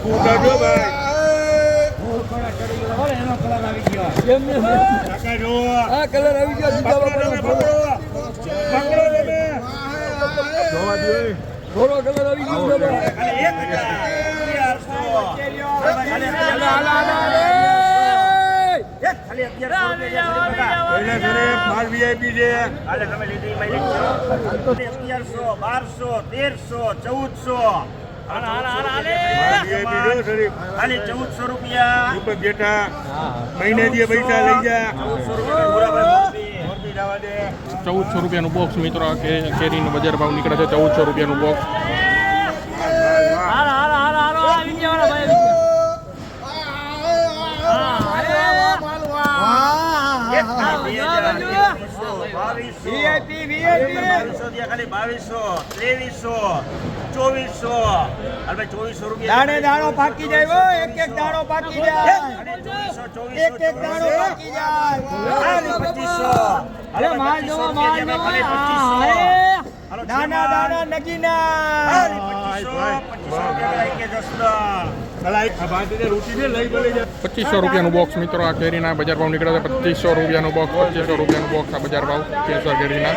કૂટાજો ભાઈ આ કલર આવી ગયો થોડો કલર આવી ગયો VIP છે 1400 રૂપિયા બેઠા મહિને જે પૈસા લઈ જા 1400 રૂપિયાનું બોક્સ મિત્રો કેરીનો બજાર ભાવ નીકળે છે 1400 રૂપિયાનું બોક્સ દાણે દાણો પાકી જાય એક એક દાણો પાકી જાય એક એક દાણો પાકી જાય 2500 માલ નવો દાણા દાણા નગીના 2500 રૂપિયાનું બોક્સ મિત્રો આ કેરીના બજાર ભાવ નીકળે છે 2500 રૂપિયાનું બોક્સ 2500 રૂપિયાનું બોક્સ આ બજાર ભાવ કેસર કેરીના